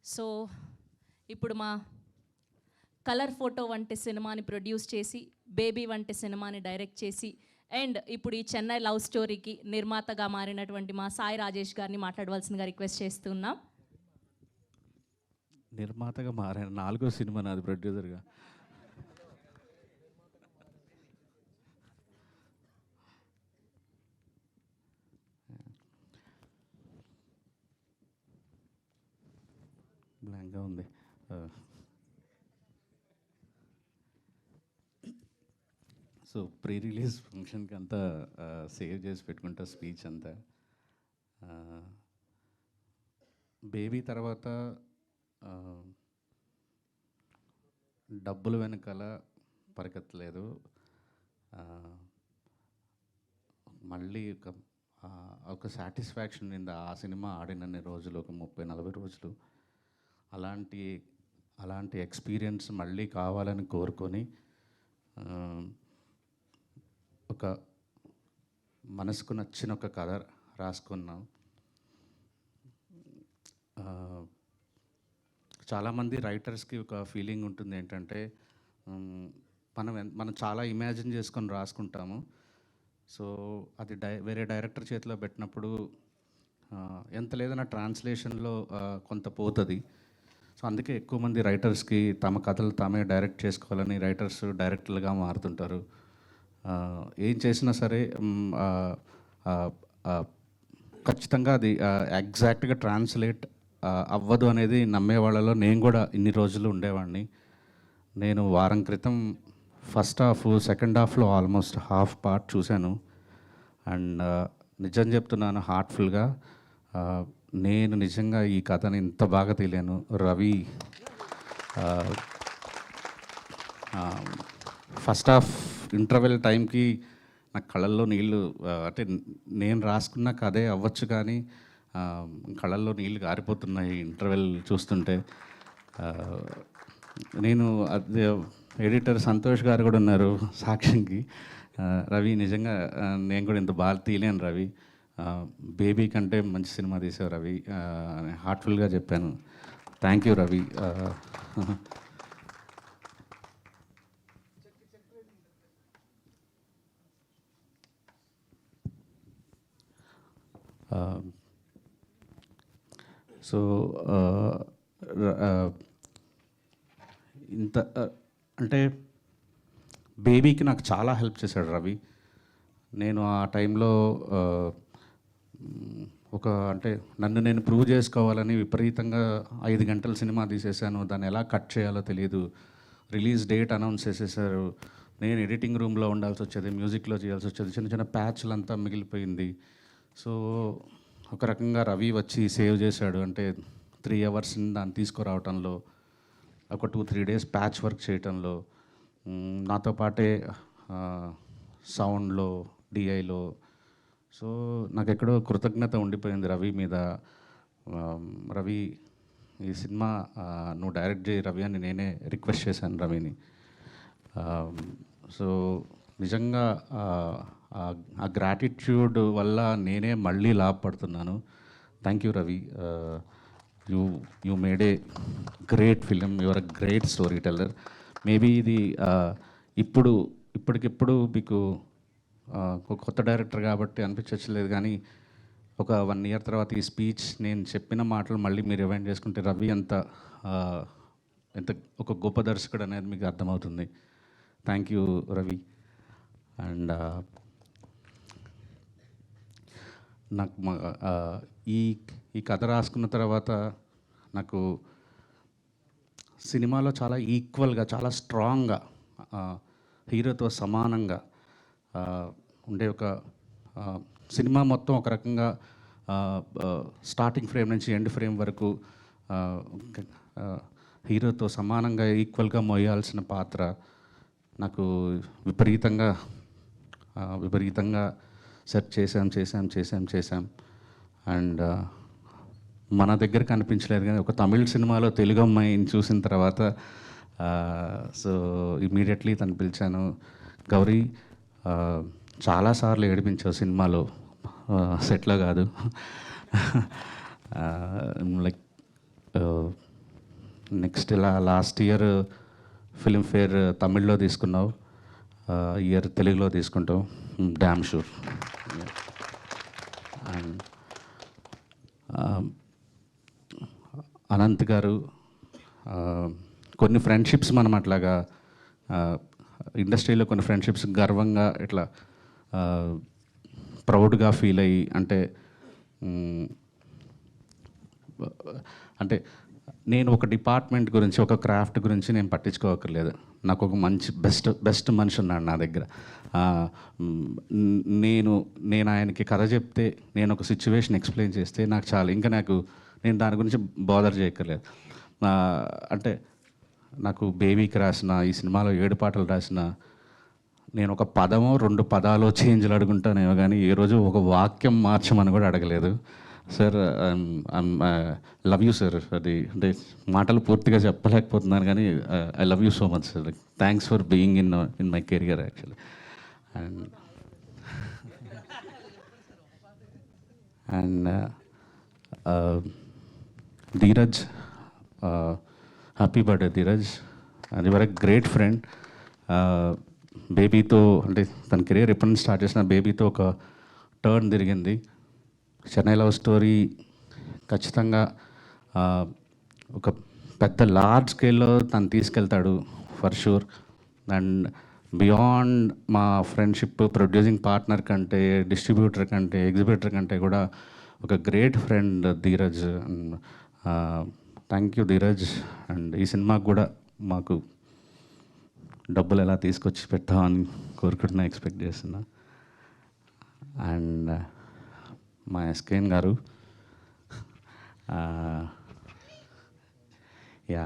So ఇప్పుడు మా colour photo వంటి సినిమాని ప్రొడ్యూస్ చేసి, బేబీ వంటి సినిమాని డైరెక్ట్ చేసి, అండ్ ఇప్పుడు ఈ చెన్నై లవ్ స్టోరీకి నిర్మాతగా మారినటువంటి మా సాయి రాజేష్ గారిని మాట్లాడవలసిందిగా రిక్వెస్ట్ చేస్తున్నాం. నిర్మాతగా మారాను, 4వ సినిమా నాది ప్రొడ్యూసర్గా. బ్లాంక్గా ఉంది. సో ప్రీ రిలీజ్ ఫంక్షన్కి అంతా సేవ్ చేసి పెట్టుకుంటా స్పీచ్ అంతా. బేబీ తర్వాత డబ్బులు వెనకాల పరిగెత్తలేదు. మళ్ళీ ఒక సాటిస్ఫాక్షన్ ఉంది ఆ సినిమా ఆడినన్ని రోజులు, ఒక 30-40 రోజులు. అలాంటి ఎక్స్పీరియన్స్ మళ్ళీ కావాలని కోరుకొని ఒక మనసుకు నచ్చిన ఒక కథ రాసుకున్నాం. చాలామంది రైటర్స్కి ఒక ఫీలింగ్ ఉంటుంది ఏంటంటే, మనం చాలా ఇమాజిన్ చేసుకొని రాసుకుంటాము. సో అది వేరే డైరెక్టర్ చేతిలో పెట్టినప్పుడు ఎంత లేదన్నా ట్రాన్స్లేషన్లో కొంత పోతుంది. సో అందుకే ఎక్కువ మంది రైటర్స్కి తమ కథలు తామే డైరెక్ట్ చేసుకోవాలని రైటర్స్ డైరెక్టర్లుగా మారుతుంటారు. ఏం చేసినా సరే ఖచ్చితంగా అది ఎగ్జాక్ట్గా ట్రాన్స్లేట్ అవ్వదు అనేది నమ్మే వాళ్ళలో నేను కూడా ఇన్ని రోజులు ఉండేవాడిని. నేను వారం క్రితం ఫస్ట్ హాఫ్, సెకండ్ హాఫ్లో ఆల్మోస్ట్ హాఫ్ పార్ట్ చూశాను. అండ్ నిజం చెప్తున్నాను, హార్ట్ఫుల్గా నేను నిజంగా ఈ కథని ఇంత బాగా తెలియను. రవి ఫస్ట్ హాఫ్ ఇంటర్వెల్ టైంకి నా కళ్ళల్లో నీళ్ళు, అంటే నేను రాసుకున్న కథే అవ్వచ్చు కానీ కళ్ళల్లో నీళ్ళు గారిపోతున్నాయి ఇంటర్వెల్ చూస్తుంటే. నేను అదే ఎడిటర్ సంతోష్ గారు కూడా ఉన్నారు సాక్ష్యంకి. రవి నిజంగా నేను కూడా ఇంత బాగా తీయలేను రవి, బేబీ కంటే మంచి సినిమా తీసావు రవి, హార్ట్ఫుల్గా చెప్పాను. Thank you Ravi. సో ఇంత అంటే బేబీకి నాకు చాలా హెల్ప్ చేశాడు రవి. నేను ఆ టైంలో అంటే నన్ను నేను ప్రూవ్ చేసుకోవాలని విపరీతంగా 5 గంటల సినిమా తీసేశాను. దాన్ని ఎలా కట్ చేయాలో తెలియదు. రిలీజ్ డేట్ అనౌన్స్ చేసేసారు. నేను ఎడిటింగ్ రూమ్లో ఉండాల్సి వచ్చేది, మ్యూజిక్లో చేయాల్సి వచ్చేది, చిన్న చిన్న ప్యాచ్లంతా మిగిలిపోయింది. సో ఒక రకంగా రవి వచ్చి సేవ్ చేశాడు. అంటే 3 అవర్స్ దాన్ని తీసుకురావటంలో, ఒక 2-3 డేస్ ప్యాచ్ వర్క్ చేయటంలో, నాతో పాటే సౌండ్లో, డిఐలో. సో నాకు ఎక్కడో కృతజ్ఞత ఉండిపోయింది రవి మీద. రవి ఈ సినిమా నువ్వు డైరెక్ట్ చేయి రవి అని నేనే రిక్వెస్ట్ చేశాను రవిని. సో నిజంగా ఆ గ్రాటిట్యూడ్ వల్ల నేనే మళ్ళీ లాభపడుతున్నాను. Thank you Ravi. You made a great film, your a great storyteller. Maybe ఇది ఇప్పటికిప్పుడు మీకు కొత్త డైరెక్టర్ కాబట్టి అనిపించలేదు, కానీ ఒక 1 ఇయర్ తర్వాత ఈ స్పీచ్ నేను చెప్పిన మాటలు మళ్ళీ మీరు రివైండ్ చేసుకుంటే రవి ఎంత ఒక గొప్ప దర్శకుడు అనేది మీకు అర్థమవుతుంది. Thank you Ravi. అండ్ నాకు ఈ కథ రాసుకున్న తర్వాత నాకు సినిమాలో చాలా ఈక్వల్గా, చాలా స్ట్రాంగ్గా, హీరోతో సమానంగా ఉండే ఒక సినిమా మొత్తం ఒక రకంగా స్టార్టింగ్ ఫ్రేమ్ నుంచి ఎండ్ ఫ్రేమ్ వరకు హీరోతో సమానంగా ఈక్వల్గా మోయాల్సిన పాత్ర నాకు విపరీతంగా సెర్చ్ చేశాం. అండ్ మన దగ్గర కనిపించలేదు, కానీ ఒక తమిళ సినిమాలో తెలుగు అమ్మాయిని చూసిన తర్వాత సో ఇమీడియట్లీ తను పిలిచాను. గౌరీ, చాలాసార్లు ఏడిపించావు సినిమాలో, సెట్లో కాదు. లైక్ నెక్స్ట్ ఇలా లాస్ట్ ఇయర్ ఫిలింఫేర్ తమిళ్లో తీసుకున్నావు, ఇయర్ తెలుగులో తీసుకుంటావు, డ్యామ్ షూర్. అండ్ అనంత్ గారు, కొన్ని ఫ్రెండ్షిప్స్ మనం అట్లాగా ఇండస్ట్రీలో కొన్ని ఫ్రెండ్షిప్స్ గర్వంగా ఇట్లా ప్రౌడ్గా ఫీల్ అయ్యి, అంటే నేను ఒక డిపార్ట్మెంట్ గురించి, ఒక క్రాఫ్ట్ గురించి నేను పట్టించుకోకర్లేదు. నాకు ఒక మంచి బెస్ట్ మనిషి ఉన్నాడు నా దగ్గర. నేను ఆయనకి కథ చెప్తే, నేను ఒక సిచ్యువేషన్ ఎక్స్ప్లెయిన్ చేస్తే నాకు చాలు, ఇంకా నేను దాని గురించి బోదర్ చేయక్కర్లేదు. అంటే నాకు బేబీకి రాసిన, ఈ సినిమాలో 7 పాటలు రాసిన, నేను ఒక పదమో 2 పదాలు చేంజ్లు అడుగుంటానేమో కానీ ఏ రోజు ఒక వాక్యం మార్చమని కూడా అడగలేదు. Sir, love you sir. అది అంటే మాటలు పూర్తిగా చెప్పలేకపోతున్నాను కానీ I love you so much sir. Thanks for being in my career actually. And Dheeraj, happy birthday Dheeraj. అది వర్ గ్రేట్ ఫ్రెండ్. బేబీతో, అంటే తన కెరీర్ ఎప్పటి నుంచి స్టార్ట్ చేసిన బేబీతో ఒక టర్న్ తిరిగింది. చెన్నై లవ్ స్టోరీ ఖచ్చితంగా ఒక పెద్ద లార్జ్ స్కేల్లో తను తీసుకెళ్తాడు ఫర్ షూర్. అండ్ బియాండ్ మా ఫ్రెండ్షిప్, ప్రొడ్యూసింగ్ పార్ట్నర్ కంటే, డిస్ట్రిబ్యూటర్ కంటే, ఎగ్జిబిటర్ కంటే కూడా ఒక great friend Dheeraj. Thank you Dheeraj. And ఈ సినిమాకు కూడా మాకు డబ్బులు ఎలా తీసుకొచ్చి పెట్టామని కోరుకుంటున్నా, ఎక్స్పెక్ట్ చేస్తున్నా. అండ్ మా ఎస్కేఎన్ గారు, యా,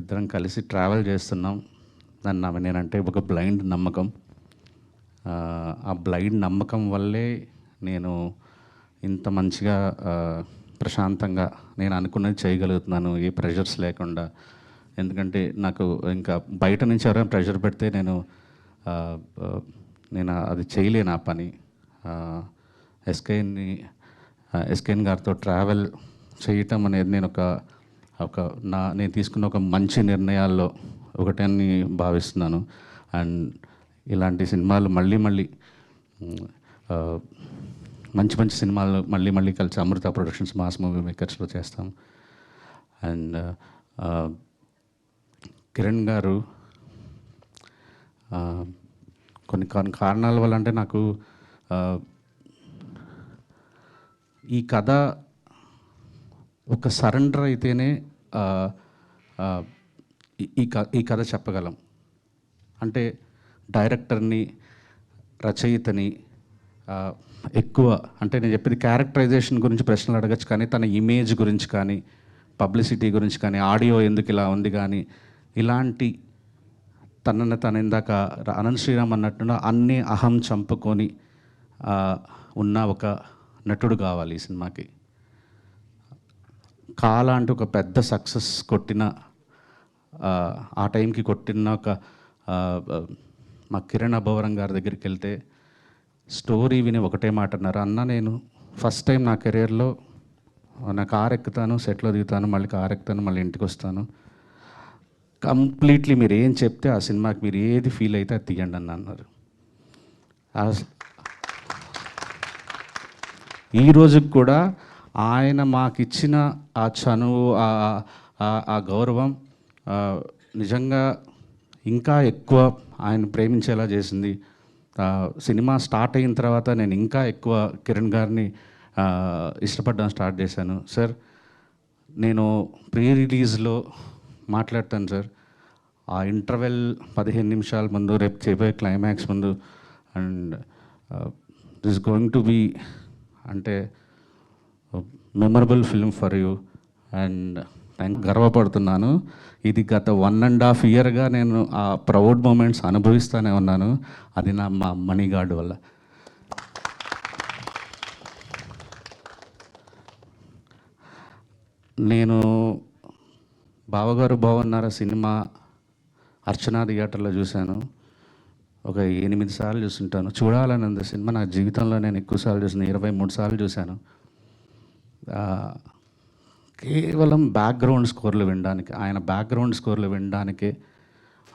ఇద్దరం కలిసి ట్రావెల్ చేస్తున్నాం. నేనంటే ఒక బ్లైండ్ నమ్మకం. ఆ బ్లైండ్ నమ్మకం వల్లే నేను ఇంత మంచిగా ప్రశాంతంగా నేను అనుకున్నది చేయగలుగుతున్నాను, ఏ ప్రెషర్స్ లేకుండా. ఎందుకంటే నాకు ఇంకా బయట నుంచి ఎవరైనా ప్రెషర్ పెడితే నేను అది చేయలేను ఆ పని. ఎస్కేఎన్ గారితో ట్రావెల్ చేయటం అనేది నేను తీసుకున్న ఒక మంచి నిర్ణయాల్లో ఒకటని భావిస్తున్నాను. అండ్ ఇలాంటి సినిమాలు మళ్ళీ మంచి సినిమాలు మళ్ళీ కలిసి అమృత ప్రొడక్షన్స్, మాస్ మూవీ మేకర్స్లో చేస్తాం. అండ్ కిరణ్ గారు, కొన్ని కారణాల వల్ల, అంటే నాకు ఈ కథ ఒక సరెండర్ అయితేనే ఈ కథ చెప్పగలం. అంటే డైరెక్టర్ని, రచయితని ఎక్కువ, అంటే నేను చెప్పేది క్యారెక్టరైజేషన్ గురించి ప్రశ్నలు అడగచ్చు, కానీ తన ఇమేజ్ గురించి కానీ, పబ్లిసిటీ గురించి కానీ, ఆడియో ఎందుకు ఇలా ఉంది కానీ, ఇలాంటి తను ఇందాక అనంత్ శ్రీరామ్ అన్నట్టుగా అన్నీ అహం చంపుకొని ఉన్న ఒక నటుడు కావాలి ఈ సినిమాకి. కాలా అంటే ఒక పెద్ద సక్సెస్ కొట్టిన, ఆ టైంకి కొట్టిన ఒక మా కిరణ్ అబ్బవరం గారి దగ్గరికి వెళ్తే స్టోరీ విని ఒకటే మాట అన్నారు, అన్న నేను ఫస్ట్ టైం నా కెరీర్లో నా కారు ఎక్కుతాను, సెట్లో దిగుతాను, మళ్ళీ కారు ఎక్కుతాను, మళ్ళీ ఇంటికి వస్తాను, కంప్లీట్లీ మీరు ఏం చెప్తే ఆ సినిమాకి మీరు ఏది ఫీల్ అయితే అది తీయండి అని అన్నారు. ఈ రోజుకి కూడా ఆయన మాకిచ్చిన ఆ చనువు, ఆ గౌరవం నిజంగా ఇంకా ఎక్కువ ఆయన ప్రేమించేలా చేసింది. సినిమా స్టార్ట్ అయిన తర్వాత నేను ఇంకా ఎక్కువ కిరణ్ గారిని ఇష్టపడడం స్టార్ట్ చేశాను. సార్, నేను ప్రీ రిలీజ్లో మాట్లాడతాను సార్, ఆ ఇంటర్వెల్ 15 నిమిషాల ముందు, రేపు చేయబోయే క్లైమాక్స్ ముందు, and this going to be అంటే memorable film for you. And నేను గర్వపడుతున్నాను. ఇది గత 1.5 ఇయర్గా నేను ఆ ప్రౌడ్ మూమెంట్స్ అనుభవిస్తూనే ఉన్నాను. అది మా మణిగాడ్ వల్ల. నేను బావగారు బాగున్నారా సినిమా అర్చనా థియేటర్లో చూశాను. ఒక 8 సార్లు చూస్తుంటాను. చూడాలని ఉంది సినిమా. నా జీవితంలో నేను ఎక్కువ సార్లు చూసిన 23 సార్లు చూశాను. కేవలం బ్యాక్గ్రౌండ్ స్కోర్లు వినడానికి, ఆయన బ్యాక్గ్రౌండ్ స్కోర్లు వినడానికే.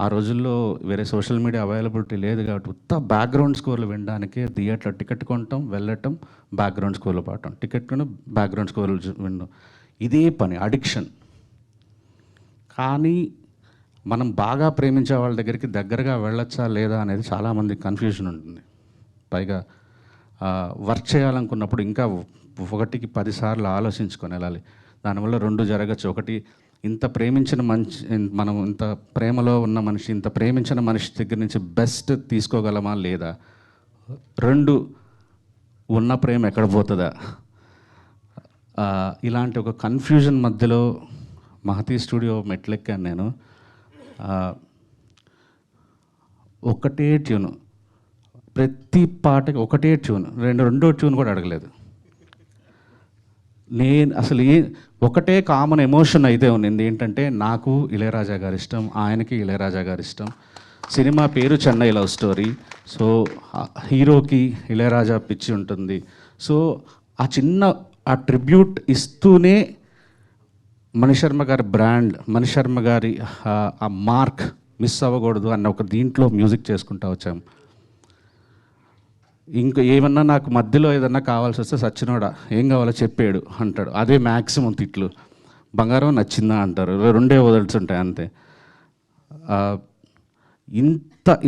ఆ రోజుల్లో వేరే సోషల్ మీడియా అవైలబిలిటీ లేదు కాబట్టి ఉత్త బ్యాక్గ్రౌండ్ స్కోర్లు వినడానికే థియేటర్లో టికెట్ కొనటం, వెళ్ళటం, బ్యాక్గ్రౌండ్ స్కోర్లు పాడటం, టికెట్ కొని బ్యాక్గ్రౌండ్ స్కోర్లు వినడం, ఇదే పని, అడిక్షన్. కానీ మనం బాగా ప్రేమించే వాళ్ళ దగ్గరగా వెళ్ళొచ్చా లేదా అనేది చాలామంది కన్ఫ్యూజన్ ఉంటుంది. పైగా వర్క్ చేయాలనుకున్నప్పుడు ఇంకా ఒకటికి 10 సార్లు ఆలోచించుకొని వెళ్ళాలి. దానివల్ల 2 జరగచ్చు. ఒకటి, ఇంత ప్రేమించిన మనం ఇంత ప్రేమలో ఉన్న మనిషి, ఇంత ప్రేమించిన మనిషి దగ్గర నుంచి బెస్ట్ తీసుకోగలమా లేదా. 2, ఉన్న ప్రేమ ఎక్కడ పోతుందా. ఇలాంటి ఒక కన్ఫ్యూజన్ మధ్యలో మహతి స్టూడియో మెట్లెక్కాను నేను. ఒకటే ట్యూను, ప్రతి పాటకి ఒకటే ట్యూన్, రెండో ట్యూన్ కూడా అడగలేదు. నేను అసలు ఒకటే కామన్ ఎమోషన్ అయితే ఉన్నింది. ఏంటంటే నాకు ఇళయరాజా గారి ఇష్టం, ఆయనకి ఇళయరాజా గారి ఇష్టం. సినిమా పేరు చెన్నై లవ్ స్టోరీ. సో హీరోకి ఇళయరాజా పిచ్చి ఉంటుంది. సో ఆ ట్రిబ్యూట్ ఇస్తూనే మణిశర్మ గారి బ్రాండ్, మణిశర్మ గారి ఆ మార్క్ మిస్ అవ్వకూడదు అన్న ఒక దీంట్లో మ్యూజిక్ చేసుకుంటూ వచ్చాము. ఇంకా ఏమన్నా నాకు మధ్యలో ఏదన్నా కావాల్సి వస్తే సచ్చినోడా ఏం కావాలో చెప్పాడు అంటాడు. అదే మ్యాక్సిమం తిట్లు. బంగారం నచ్చిందా అంటారు, 2 వదులుతుంటాయి అంతే.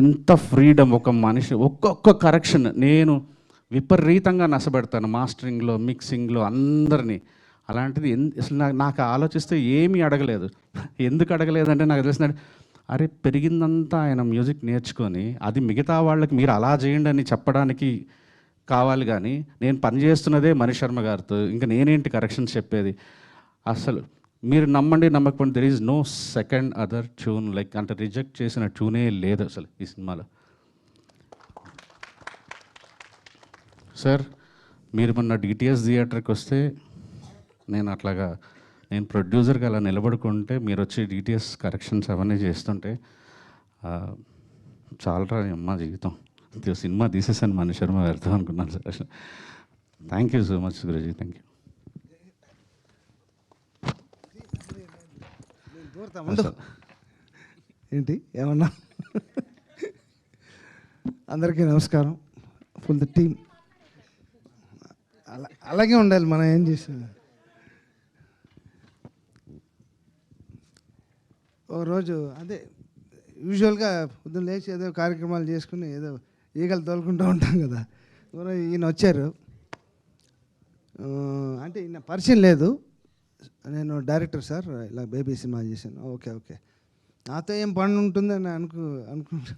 ఇంత ఫ్రీడమ్ ఒక మనిషి, ఒక్కొక్క కరెక్షన్ నేను విపరీతంగా నష్టపెడతాను మాస్టరింగ్లో, మిక్సింగ్లో అందరినీ. అలాంటిది అసలు నాకు ఆలోచిస్తే ఏమీ అడగలేదు. ఎందుకు అడగలేదంటే నాకు తెలిసిన, అరే పెరిగిందంతా ఆయన మ్యూజిక్ నేర్చుకొని అది మిగతా వాళ్ళకి మీరు అలా చేయండి అని చెప్పడానికి కావాలి. కానీ నేను పనిచేస్తున్నదే మణిశర్మ గారితో, ఇంకా నేనేంటి కరెక్షన్స్ చెప్పేది. అసలు మీరు నమ్మండి నమ్మకపోండి, there is no second other tune like, అంటే రిజెక్ట్ చేసిన ట్యూనే లేదు అసలు ఈ సినిమాలో. సార్ మీరు మొన్న డిటిఎస్ థియేటర్కి వస్తే నేను ప్రొడ్యూసర్గా అలా నిలబడుకుంటే మీరు వచ్చి డిటిఎస్ కరెక్షన్స్ అవన్నీ చేస్తుంటే చాలరా అమ్మ జీవితం, సినిమా తీసేసాను మణిశర్మ గారితో అనుకున్నాను సార్. అసలు thank you so much Guruji, thank you. ఏంటి ఏమన్నా? అందరికీ నమస్కారం. ఫుల్ ద టీమ్ అలాగే ఉండాలి. మనం ఏం చేసాం, ఓ రోజు అదే యూజువల్గా పొద్దున్న లేచి ఏదో కార్యక్రమాలు చేసుకుని ఏదో ఈగలు తోలుకుంటూ ఉంటాం కదా. ఈయన వచ్చారు, అంటే ఈయన పరిచయం లేదు. నేను డైరెక్టర్ సార్, ఇలా బేబీ సినిమా చేశాను. ఓకే నాతో ఏం పని ఉంటుందని అనుకుంటా.